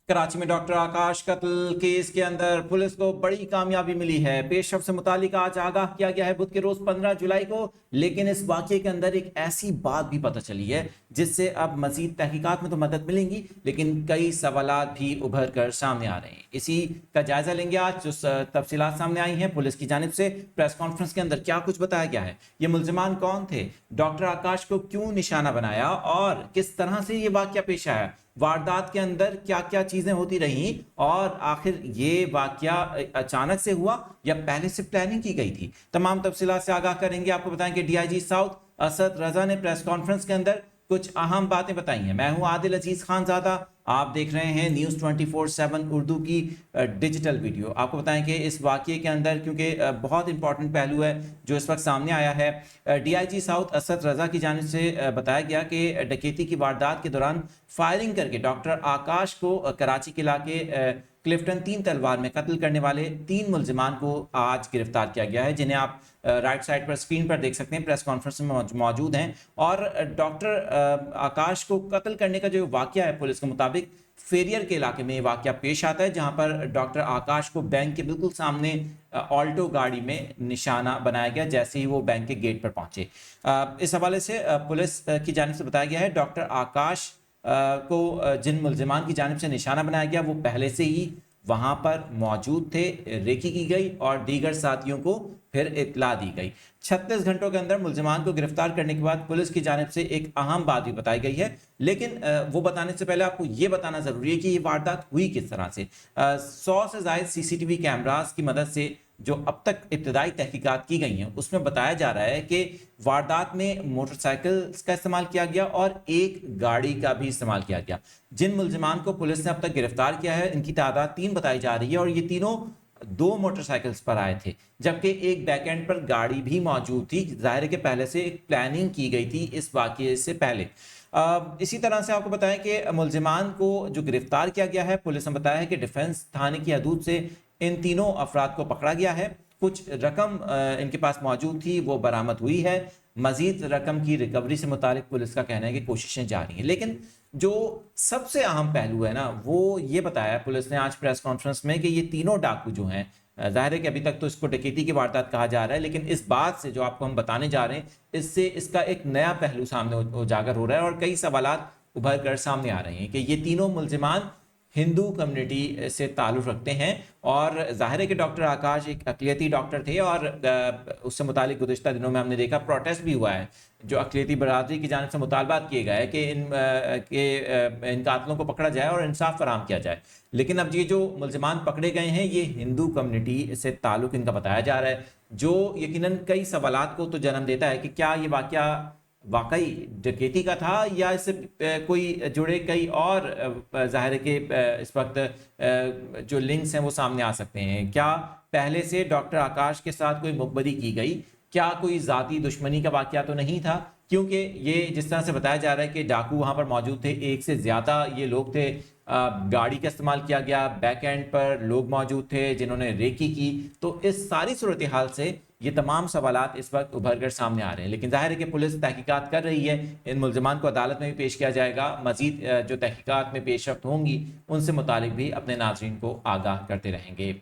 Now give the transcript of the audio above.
کراچی میں ڈاکٹر آکاش قتل کیس کے اندر پولیس کو بڑی کامیابی ملی ہے۔ پیش رفت سے متعلق آج آگاہ کیا گیا ہے بدھ کے روز 15 جولائی کو، لیکن اس واقعے کے اندر ایک ایسی بات بھی پتہ چلی ہے جس سے اب مزید تحقیقات میں تو مدد ملیں گی، لیکن کئی سوالات بھی ابھر کر سامنے آ رہے ہیں۔ اسی کا جائزہ لیں گے آج، جو تفصیلات سامنے آئی ہیں پولیس کی جانب سے پریس کانفرنس کے اندر کیا کچھ بتایا گیا ہے، یہ ملزمان کون تھے، ڈاکٹر آکاش کو کیوں نشانہ بنایا اور کس طرح سے یہ واقعہ پیش آیا، واردات کے اندر کیا کیا چیزیں ہوتی رہیں، اور آخر یہ واقعہ اچانک سے ہوا یا پہلے سے پلاننگ کی گئی تھی۔ تمام تفصیلات سے آگاہ کریں گے۔ آپ کو بتائیں کہ D I G south Asad Raza نے پریس کانفرنس کے اندر کچھ اہم باتیں بتائی ہیں۔ میں ہوں عادل عزیز خان زادہ، آپ دیکھ رہے ہیں نیوز 24/7 اردو کی ڈیجیٹل ویڈیو۔ آپ کو بتائیں کہ اس واقعے کے اندر کیونکہ بہت امپورٹنٹ پہلو ہے جو اس وقت سامنے آیا ہے، D I G south Asad Raza کی جانب سے بتایا گیا کہ ڈکیتی کی واردات کے دوران فائرنگ کر کے ڈاکٹر آکاش کو کراچی کے علاقے کلفٹن 3 تلوار میں قتل کرنے والے 3 ملزمان کو آج گرفتار کیا گیا ہے، جنہیں آپ رائٹ سائڈ پر اسکرین پر دیکھ سکتے ہیں، پریس کانفرنس میں موجود ہیں۔ اور ڈاکٹر آکاش کو قتل کرنے کا جو واقعہ ہے پولیس کے مطابق فیریر کے علاقے میں یہ واقعہ پیش آتا ہے، جہاں پر ڈاکٹر آکاش کو بینک کے بالکل سامنے آلٹو گاڑی میں نشانہ بنایا گیا جیسے ہی وہ بینک کے گیٹ پر پہنچے۔ اس حوالے سے پولیس کی جانب سے بتایا گیا ہے ڈاکٹر آکاش کو جن ملزمان کی جانب سے نشانہ بنایا گیا وہ پہلے سے ہی وہاں پر موجود تھے، ریکی کی گئی اور دیگر ساتھیوں کو پھر اطلاع دی گئی۔ 36 گھنٹوں کے اندر ملزمان کو گرفتار کرنے کے بعد پولیس کی جانب سے ایک اہم بات بھی بتائی گئی ہے، لیکن وہ بتانے سے پہلے آپ کو یہ بتانا ضروری ہے کہ یہ واردات ہوئی کس طرح سے۔ 100 سے زائد سی سی ٹی وی کیمراز کی مدد سے جو اب تک ابتدائی تحقیقات کی گئی ہیں اس میں بتایا جا رہا ہے کہ واردات میں موٹر سائیکل کا استعمال کیا گیا اور ایک گاڑی کا بھی استعمال کیا گیا۔ جن ملزمان کو پولیس نے اب تک گرفتار کیا ہے ان کی تعداد 3 بتائی جا رہی ہے، اور یہ تینوں 2 موٹر سائیکلز پر آئے تھے، جبکہ ایک بیک اینڈ پر گاڑی بھی موجود تھی۔ ظاہر ہے کہ پہلے سے ایک پلاننگ کی گئی تھی اس واقعے سے پہلے۔ اسی طرح سے آپ کو بتائیں کہ ملزمان کو جو گرفتار کیا گیا ہے، پولیس نے بتایا ہے کہ ڈیفنس تھانے کی حدود سے ان تینوں افراد کو پکڑا گیا ہے۔ کچھ رقم ان کے پاس موجود تھی وہ برآمد ہوئی ہے، مزید رقم کی ریکوری سے متعلق پولیس کا کہنا ہے کہ کوششیں جاری ہیں۔ لیکن جو سب سے اہم پہلو ہے نا وہ یہ بتایا پولیس نے آج پریس کانفرنس میں کہ یہ تینوں ڈاکو جو ہیں، ظاہر ہے کہ ابھی تک تو اس کو ڈکیتی کی واردات کہا جا رہا ہے، لیکن اس بات سے جو آپ کو ہم بتانے جا رہے ہیں اس سے اس کا ایک نیا پہلو سامنے اجاگر ہو رہا ہے اور کئی سوالات ابھر کر سامنے آ رہے ہیں کہ یہ تینوں ملزمان ہندو کمیونٹی سے تعلق رکھتے ہیں، اور ظاہر ہے کہ ڈاکٹر آکاش ایک اقلیتی ڈاکٹر تھے، اور اس سے متعلق گزشتہ دنوں میں ہم نے دیکھا پروٹیسٹ بھی ہوا ہے جو اقلیتی برادری کی جانب سے مطالبات کیے گئے کہ ان قاتلوں کو پکڑا جائے اور انصاف فراہم کیا جائے۔ لیکن اب یہ جو ملزمان پکڑے گئے ہیں یہ ہندو کمیونٹی سے تعلق ان کا بتایا جا رہا ہے، جو یقیناً کئی سوالات کو تو جنم دیتا ہے کہ کیا یہ واقعہ واقعی ڈکیتی کا تھا یا اس سے کوئی جڑے کئی اور ظاہر ہے کہ اس وقت جو لنکس ہیں وہ سامنے آ سکتے ہیں۔ کیا پہلے سے ڈاکٹر آکاش کے ساتھ کوئی مخبری کی گئی، کیا کوئی ذاتی دشمنی کا واقعہ تو نہیں تھا، کیونکہ یہ جس طرح سے بتایا جا رہا ہے کہ ڈاکو وہاں پر موجود تھے، ایک سے زیادہ یہ لوگ تھے، گاڑی کا استعمال کیا گیا، بیک اینڈ پر لوگ موجود تھے جنہوں نے ریکی کی، تو اس ساری صورتحال سے یہ تمام سوالات اس وقت ابھر کر سامنے آ رہے ہیں۔ لیکن ظاہر ہے کہ پولیس تحقیقات کر رہی ہے، ان ملزمان کو عدالت میں بھی پیش کیا جائے گا، مزید جو تحقیقات میں پیش رفت ہوں گی ان سے متعلق بھی اپنے ناظرین کو آگاہ کرتے رہیں گے۔